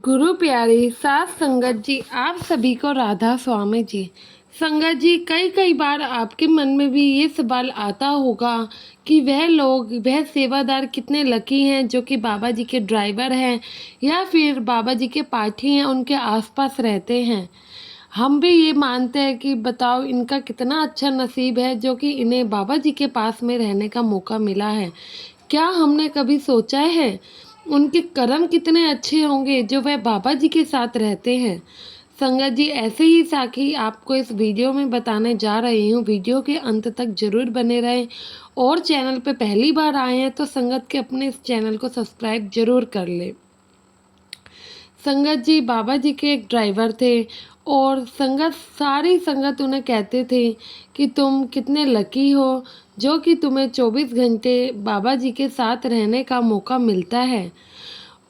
गुरु प्यारी सात संगत जी, आप सभी को राधा स्वामी जी। संगत जी, कई कई बार आपके मन में भी ये सवाल आता होगा कि वह सेवादार कितने लकी हैं जो कि बाबा जी के ड्राइवर हैं या फिर बाबा जी के पाठी हैं, उनके आसपास रहते हैं। हम भी ये मानते हैं कि बताओ इनका कितना अच्छा नसीब है जो कि इन्हें बाबा जी के पास में रहने का मौका मिला है। क्या हमने कभी सोचा है उनके कर्म कितने अच्छे होंगे जो वह बाबा जी के साथ रहते हैं। संगत जी, ऐसे ही साखी आपको इस वीडियो में बताने जा रही हूँ। वीडियो के अंत तक जरूर बने रहें और चैनल पे पहली बार आए हैं तो संगत के अपने इस चैनल को सब्सक्राइब जरूर कर ले। संगत जी, बाबा जी के एक ड्राइवर थे और सारी संगत उन्हें कहते थे कि तुम कितने लकी हो जो कि तुम्हें 24 घंटे बाबा जी के साथ रहने का मौका मिलता है।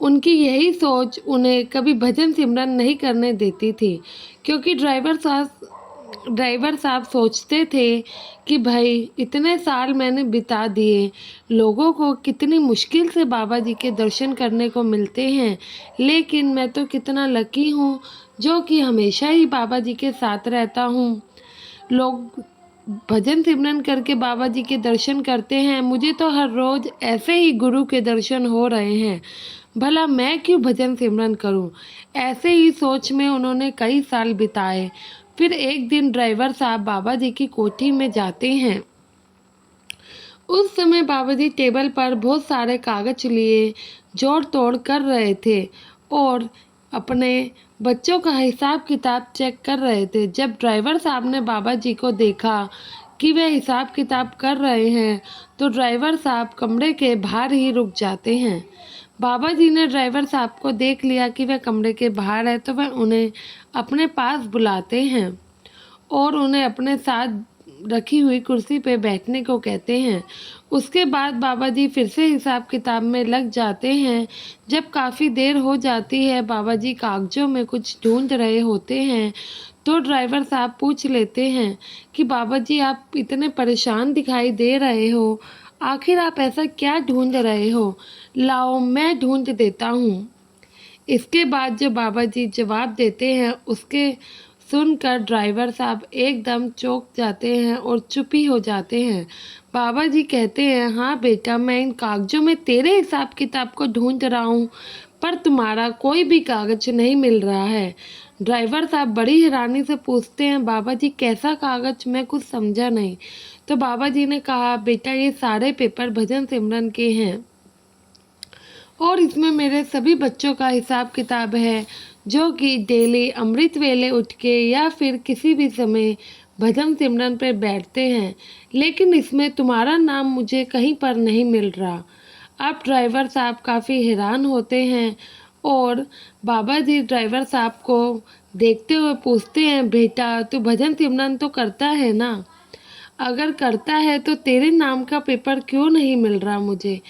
उनकी यही सोच उन्हें कभी भजन सिमरन नहीं करने देती थी, क्योंकि ड्राइवर साहब सोचते थे कि भाई इतने साल मैंने बिता दिए, लोगों को कितनी मुश्किल से बाबा जी के दर्शन करने को मिलते हैं, लेकिन मैं तो कितना लकी हूँ जो कि हमेशा ही बाबा जी के साथ रहता हूँ। लोग भजन सिमरन करके बाबा जी के दर्शन करते हैं, मुझे तो हर रोज़ ऐसे ही गुरु के दर्शन हो रहे हैं, भला मैं क्यों भजन सिमरन करूं। ऐसे ही सोच में उन्होंने कई साल बिताए। फिर एक दिन ड्राइवर साहब बाबा जी की कोठी में जाते हैं। उस समय बाबा जी टेबल पर बहुत सारे कागज लिए जोड़ तोड़ कर रहे थे और अपने बच्चों का हिसाब किताब चेक कर रहे थे। जब ड्राइवर साहब ने बाबा जी को देखा कि वे हिसाब किताब कर रहे हैं तो ड्राइवर साहब कमरे के बाहर ही रुक जाते हैं। बाबा जी ने ड्राइवर साहब को देख लिया कि वह कमरे के बाहर है तो वह उन्हें अपने पास बुलाते हैं और उन्हें अपने साथ रखी हुई कुर्सी पे बैठने को कहते हैं। उसके बाद बाबा जी फिर से हिसाब किताब में लग जाते हैं। जब काफ़ी देर हो जाती है, बाबा जी कागजों में कुछ ढूंढ रहे होते हैं तो ड्राइवर साहब पूछ लेते हैं कि बाबा जी, आप इतने परेशान दिखाई दे रहे हो, आखिर आप ऐसा क्या ढूंढ रहे हो? लाओ मैं ढूंढ देता हूँ। इसके बाद जो बाबा जी जवाब देते हैं उसके सुनकर ड्राइवर साहब एकदम चौंक जाते हैं और चुप ही हो जाते हैं। बाबा जी कहते हैं, हाँ बेटा, मैं इन कागजों में तेरे हिसाब किताब को ढूंढ रहा हूँ, पर तुम्हारा कोई भी कागज नहीं मिल रहा है। ड्राइवर साहब बड़ी हैरानी से पूछते हैं, बाबा जी कैसा कागज, मैं कुछ समझा नहीं। तो बाबा जी ने कहा, बेटा ये सारे पेपर भजन सिमरन के हैं और इसमें मेरे सभी बच्चों का हिसाब किताब है जो कि डेली अमृत वेले उठ के या फिर किसी भी समय भजन सिमरन पर बैठते हैं, लेकिन इसमें तुम्हारा नाम मुझे कहीं पर नहीं मिल रहा। अब ड्राइवर साहब काफ़ी हैरान होते हैं और बाबा जी ड्राइवर साहब को देखते हुए पूछते हैं, बेटा तू भजन सिमरन तो करता है ना? अगर करता है तो तेरे नाम का पेपर क्यों नहीं मिल रहा मुझे?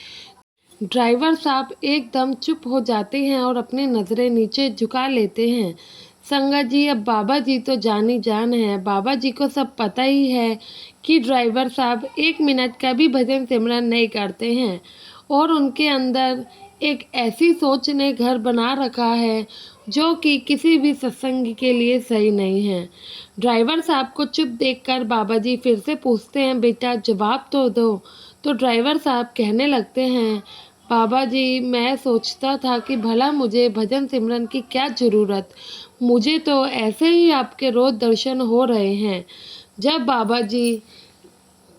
ड्राइवर साहब एकदम चुप हो जाते हैं और अपनी नज़रें नीचे झुका लेते हैं। संगत जी, अब बाबा जी तो जानी जान है, बाबा जी को सब पता ही है कि ड्राइवर साहब 1 मिनट का भी भजन सिमरन नहीं करते हैं और उनके अंदर एक ऐसी सोच ने घर बना रखा है जो कि किसी भी सत्संग के लिए सही नहीं है। ड्राइवर साहब को चुप देखकर बाबा जी फिर से पूछते हैं, बेटा जवाब तो दो। तो ड्राइवर साहब कहने लगते हैं, बाबा जी मैं सोचता था कि भला मुझे भजन सिमरन की क्या ज़रूरत, मुझे तो ऐसे ही आपके रोज़ दर्शन हो रहे हैं। जब बाबा जी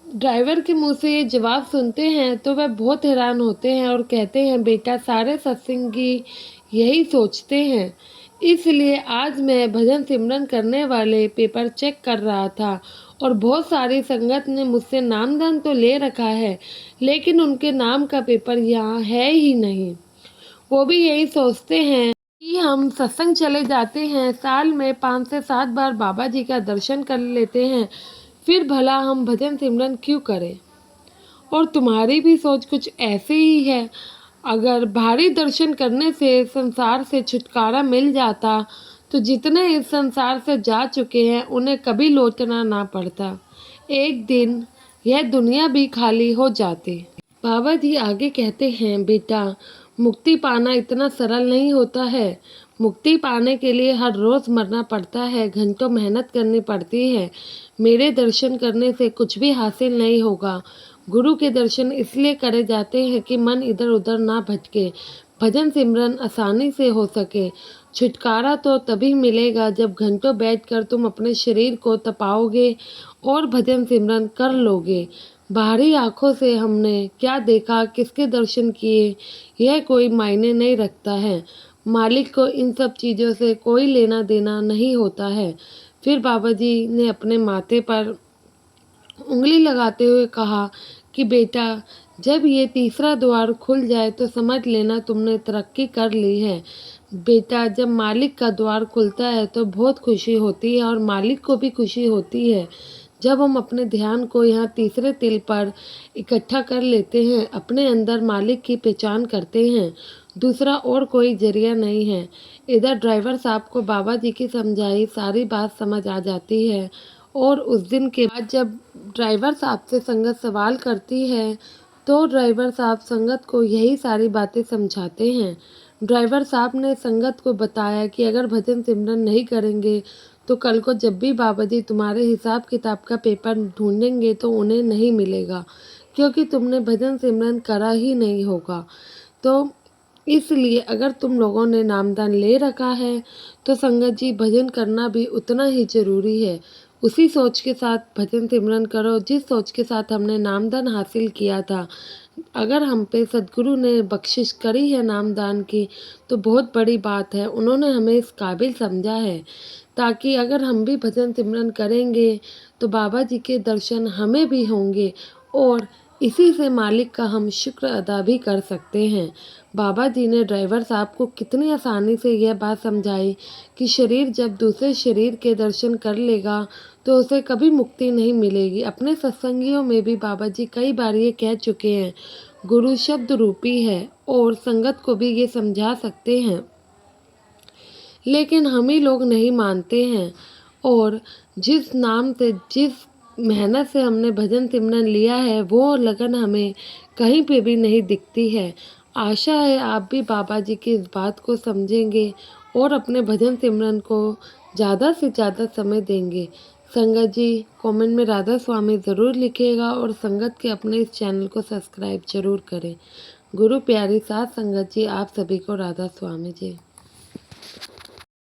ड्राइवर के मुंह से ये जवाब सुनते हैं तो वह बहुत हैरान होते हैं और कहते हैं, बेटा सारे सत्संगी यही सोचते हैं, इसलिए आज मैं भजन सिमरन करने वाले पेपर चेक कर रहा था और बहुत सारी संगत ने मुझसे नामदान तो ले रखा है, लेकिन उनके नाम का पेपर यहाँ है ही नहीं। वो भी यही सोचते हैं कि हम सत्संग चले जाते हैं, साल में 5 से 7 बार बाबा जी का दर्शन कर लेते हैं, फिर भला हम भजन सिमरन क्यों करें? और तुम्हारी भी सोच कुछ ऐसे ही है। अगर भारी दर्शन करने से संसार से छुटकारा मिल जाता तो जितने इस संसार से जा चुके हैं उन्हें कभी लौटना ना पड़ता, एक दिन यह दुनिया भी खाली हो जाती। बाबा जी आगे कहते हैं, बेटा मुक्ति पाना इतना सरल नहीं होता है, मुक्ति पाने के लिए हर रोज़ मरना पड़ता है, घंटों मेहनत करनी पड़ती है। मेरे दर्शन करने से कुछ भी हासिल नहीं होगा। गुरु के दर्शन इसलिए करे जाते हैं कि मन इधर उधर ना भटके, भजन सिमरन आसानी से हो सके। छुटकारा तो तभी मिलेगा जब घंटों बैठकर तुम अपने शरीर को तपाओगे और भजन सिमरन कर लोगे। बाहरी आंखों से हमने क्या देखा, किसके दर्शन किए, यह कोई मायने नहीं रखता है। मालिक को इन सब चीज़ों से कोई लेना देना नहीं होता है। फिर बाबा जी ने अपने माथे पर उंगली लगाते हुए कहा कि बेटा, जब ये तीसरा द्वार खुल जाए तो समझ लेना तुमने तरक्की कर ली है। बेटा, जब मालिक का द्वार खुलता है तो बहुत खुशी होती है और मालिक को भी खुशी होती है। जब हम अपने ध्यान को यहाँ तीसरे तिल पर इकट्ठा कर लेते हैं, अपने अंदर मालिक की पहचान करते हैं, दूसरा और कोई जरिया नहीं है। इधर ड्राइवर साहब को बाबा जी की समझाई सारी बात समझ आ जाती है और उस दिन के बाद जब ड्राइवर साहब से संगत सवाल करती है तो ड्राइवर साहब संगत को यही सारी बातें समझाते हैं। ड्राइवर साहब ने संगत को बताया कि अगर भजन सिमरन नहीं करेंगे तो कल को जब भी बाबा जी तुम्हारे हिसाब किताब का पेपर ढूंढेंगे तो उन्हें नहीं मिलेगा, क्योंकि तुमने भजन सिमरन करा ही नहीं होगा। तो इसलिए अगर तुम लोगों ने नामदान ले रखा है तो संगत जी भजन करना भी उतना ही ज़रूरी है। उसी सोच के साथ भजन सिमरन करो जिस सोच के साथ हमने नामदान हासिल किया था। अगर हम पे सद्गुरु ने बख्शिश करी है नामदान की तो बहुत बड़ी बात है। उन्होंने हमें इस काबिल समझा है ताकि अगर हम भी भजन सिमरन करेंगे तो बाबा जी के दर्शन हमें भी होंगे और इसी से मालिक का हम शुक्र अदा भी कर सकते हैं। बाबा जी ने ड्राइवर साहब को कितनी आसानी से यह बात समझाई कि शरीर जब दूसरे शरीर के दर्शन कर लेगा तो उसे कभी मुक्ति नहीं मिलेगी। अपने सत्संगियों में भी बाबा जी कई बार ये कह चुके हैं, गुरु शब्द रूपी है और संगत को भी ये समझा सकते हैं, लेकिन हम ही लोग नहीं मानते हैं। और जिस नाम से, जिस मेहनत से हमने भजन सिमरन लिया है वो लगन हमें कहीं पे भी नहीं दिखती है। आशा है आप भी बाबा जी की इस बात को समझेंगे और अपने भजन सिमरन को ज़्यादा से ज़्यादा समय देंगे। संगत जी कमेंट में राधा स्वामी ज़रूर लिखिएगा और संगत के अपने इस चैनल को सब्सक्राइब जरूर करें। गुरु प्यारी साथ संगत जी, आप सभी को राधा स्वामी जी।